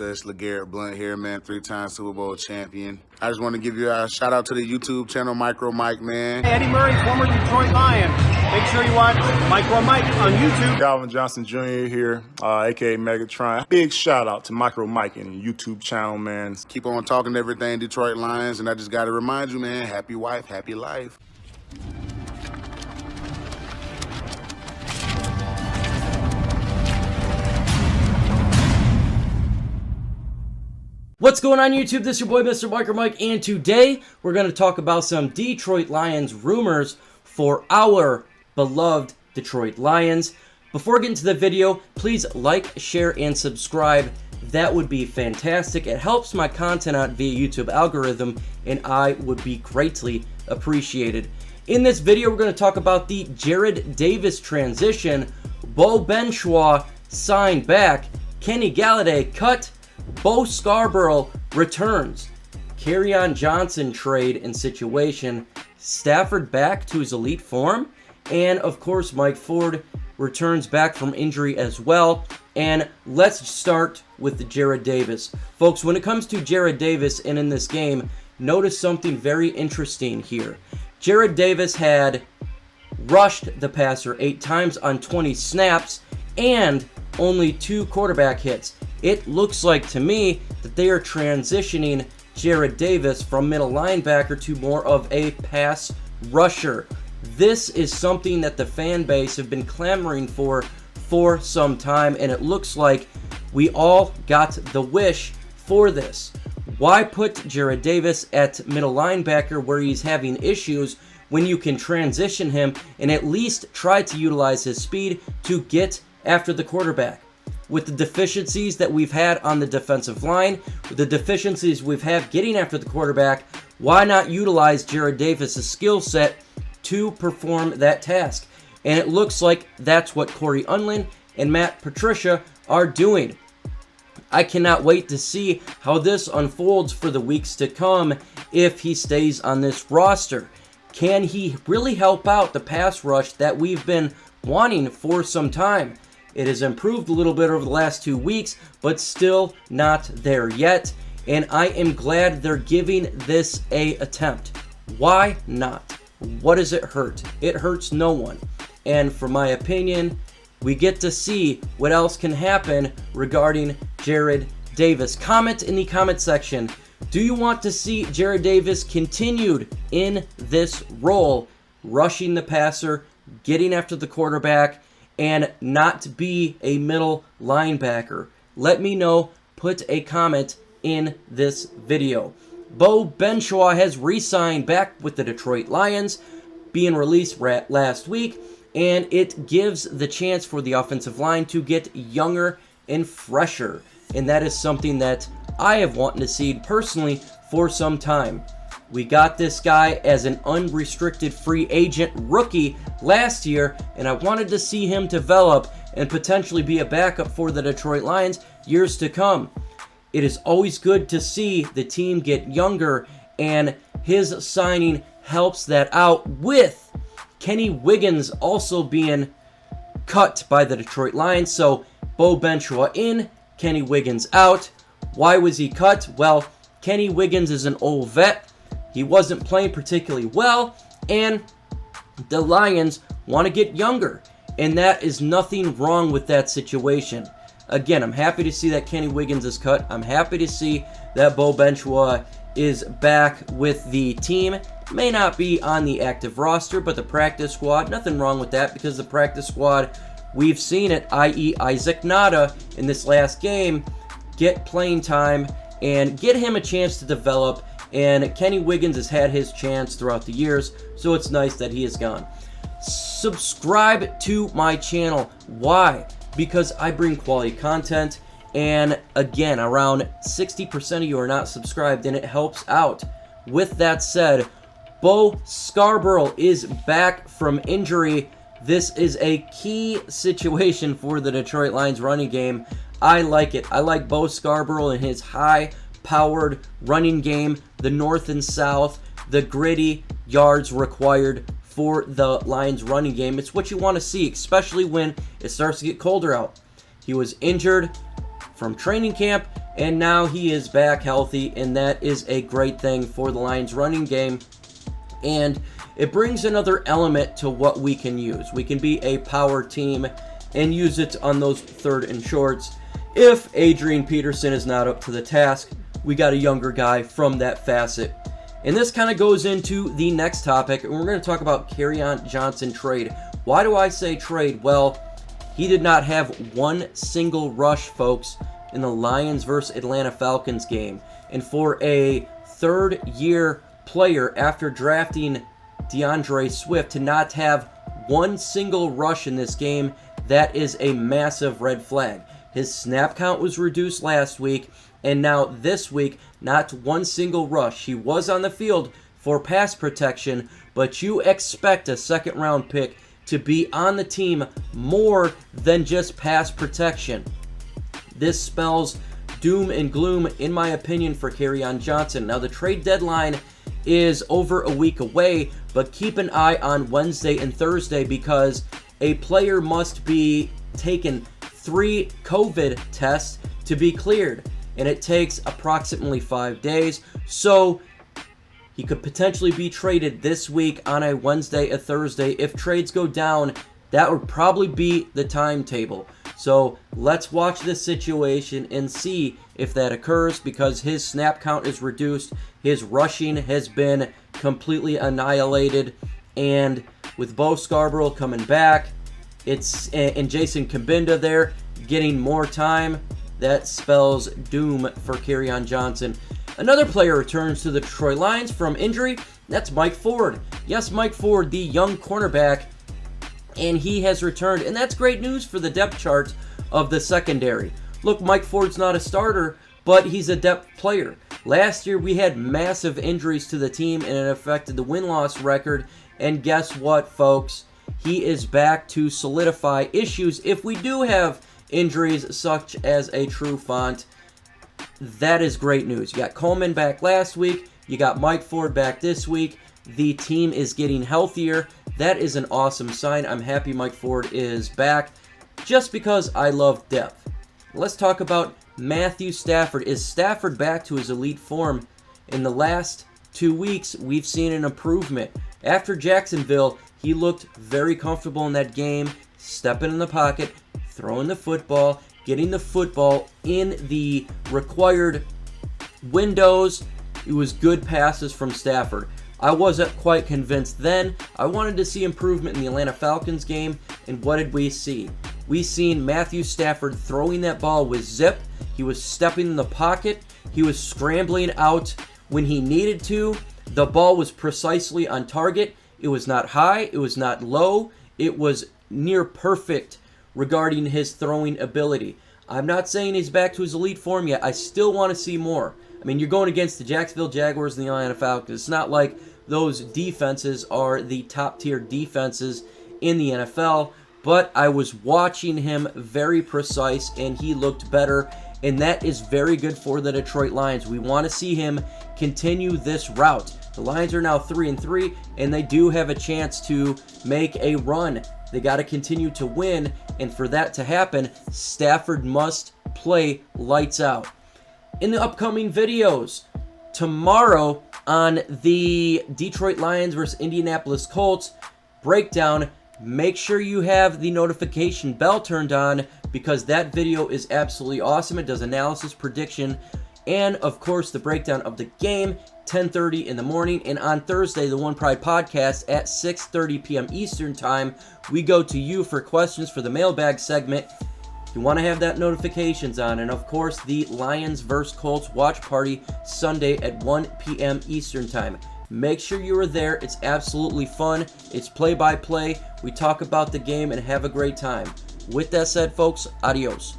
It's LeGarrette Blunt here, man, 3-time Super Bowl champion. I just want to give you a shout out to the YouTube channel, MicroMike, man. Eddie Murray, former Detroit Lion. Make sure you watch MicroMike on YouTube. Calvin Johnson Jr. here, aka Megatron. Big shout out to MicroMike and YouTube channel, man. Keep on talking everything Detroit Lions, and I just got to remind you, man, happy wife, happy life. What's going on YouTube? This is your boy Mr. MicroMike, and today we're going to talk about some Detroit Lions rumors for our beloved Detroit Lions. Before getting to the video, please like, share, and subscribe. That would be fantastic. It helps my content out via YouTube algorithm, and I would be greatly appreciated. In this video, we're going to talk about the Jarrad Davis transition, Beau Benshoi signed back, Kenny Galladay cut, Beau Scarbrough returns, Kerryon Johnson trade and situation, Stafford back to his elite form, and of course Mike Ford returns back from injury as well. And let's start with the Jarrad Davis. Folks, when it comes to Jarrad Davis and in this game, notice something very interesting here. Jarrad Davis had rushed the passer 8 times on 20 snaps and only 2 quarterback hits. It looks like to me that they are transitioning Jarrad Davis from middle linebacker to more of a pass rusher. This is something that the fan base have been clamoring for some time, and it looks like we all got the wish for this. Why put Jarrad Davis at middle linebacker where he's having issues when you can transition him and at least try to utilize his speed to get after the quarterback? With the deficiencies that we've had on the defensive line, with the deficiencies we've had getting after the quarterback, why not utilize Jarrad Davis' skill set to perform that task? And it looks like that's what Corey Unlin and Matt Patricia are doing. I cannot wait to see how this unfolds for the weeks to come if he stays on this roster. Can he really help out the pass rush that we've been wanting for some time? It has improved a little bit over the last 2 weeks, but still not there yet. And I am glad they're giving this a attempt. Why not? What does it hurt? It hurts no one. And for my opinion, we get to see what else can happen regarding Jarrad Davis. Comment in the comment section. Do you want to see Jarrad Davis continued in this role, rushing the passer, getting after the quarterback, and not be a middle linebacker? Let me know. Put a comment in this video. Beau Benshoi has re-signed back with the Detroit Lions, being released last week, and it gives the chance for the offensive line to get younger and fresher. And that is something that I have wanted to see personally for some time. We got this guy as an unrestricted free agent rookie last year, and I wanted to see him develop and potentially be a backup for the Detroit Lions years to come. It is always good to see the team get younger, and his signing helps that out, with Kenny Wiggins also being cut by the Detroit Lions. So Beau Benshoi in, Kenny Wiggins out. Why was he cut? Well, Kenny Wiggins is an old vet. He wasn't playing particularly well, and the Lions want to get younger, and that is nothing wrong with that situation. Again, I'm happy to see that Kenny Wiggins is cut. I'm happy to see that Beau Benshoi is back with the team. May not be on the active roster, but the practice squad, nothing wrong with that, because the practice squad, we've seen it, i.e. Isaac Nada in this last game, get playing time and get him a chance to develop. And Kenny Wiggins has had his chance throughout the years, so it's nice that he is gone. Subscribe to my channel. Why? Because I bring quality content, and again, around 60% of you are not subscribed, and it helps out. With that said, Beau Scarbrough is back from injury. This is a key situation for the Detroit Lions running game. I like it. I like Beau Scarbrough and his high-powered running game, the north and south, the gritty yards required for the Lions running game. It's what you want to see, especially when it starts to get colder out. He was injured from training camp, and now he is back healthy, and that is a great thing for the Lions running game. And it brings another element to what we can use. We can be a power team and use it on those 3rd and shorts. If Adrian Peterson is not up to the task, we got a younger guy from that facet. And this kind of goes into the next topic, and we're going to talk about Kerryon Johnson trade. Why do I say trade? Well, he did not have one single rush, folks, in the Lions versus Atlanta Falcons game. And for a 3rd-year player after drafting DeAndre Swift to not have one single rush in this game, that is a massive red flag. His snap count was reduced last week, and now this week, not one single rush. He was on the field for pass protection, but you expect a 2nd-round pick to be on the team more than just pass protection. This spells doom and gloom, in my opinion, for Kerryon Johnson. Now, the trade deadline is over a week away, but keep an eye on Wednesday and Thursday because a player must be taken 3 COVID tests to be cleared, and it takes approximately 5 days. So he could potentially be traded this week on a Wednesday, a Thursday. If trades go down, that would probably be the timetable. So let's watch this situation and see if that occurs, because his snap count is reduced. His rushing has been completely annihilated. And with Beau Scarbrough coming back, and Jason Kabinda there getting more time, that spells doom for Kerryon Johnson. Another player returns to the Detroit Lions from injury. That's Mike Ford. Yes, Mike Ford, the young cornerback, and he has returned. And that's great news for the depth chart of the secondary. Look, Mike Ford's not a starter, but he's a depth player. Last year, we had massive injuries to the team, and it affected the win-loss record. And guess what, folks? He is back to solidify issues if we do have injuries such as a true font. That is great news. You got Coleman back last week. You got Mike Ford back this week. The team is getting healthier. That is an awesome sign. I'm happy Mike Ford is back just because I love depth. Let's talk about Matthew Stafford. Is Stafford back to his elite form? In the last 2 weeks, we've seen an improvement. After Jacksonville, he looked very comfortable in that game, stepping in the pocket, throwing the football, getting the football in the required windows. It was good passes from Stafford. I wasn't quite convinced then. I wanted to see improvement in the Atlanta Falcons game, and what did we see? We seen Matthew Stafford throwing that ball with zip. He was stepping in the pocket. He was scrambling out when he needed to. The ball was precisely on target. It was not high. It was not low. It was near perfect regarding his throwing ability. I'm not saying he's back to his elite form yet. I still want to see more. I mean, you're going against the Jacksonville Jaguars and the Atlanta Falcons. It's not like those defenses are the top-tier defenses in the NFL, but I was watching him very precise, and he looked better, and that is very good for the Detroit Lions. We want to see him continue this route. The Lions are now 3-3, and they do have a chance to make a run. They got to continue to win, and for that to happen, Stafford must play lights out. In the upcoming videos, tomorrow on the Detroit Lions versus Indianapolis Colts breakdown, make sure you have the notification bell turned on because that video is absolutely awesome. It does analysis, prediction, and of course the breakdown of the game, 10:30 in the morning. And on Thursday, the One Pride podcast at 6:30 p.m. Eastern Time, we go to you for questions for the mailbag segment. You want to have that notifications on. And of course, the Lions vs. Colts watch party Sunday at 1 p.m. Eastern Time. Make sure you are there. It's absolutely fun. It's play-by-play. We talk about the game and have a great time. With that said, folks, adios.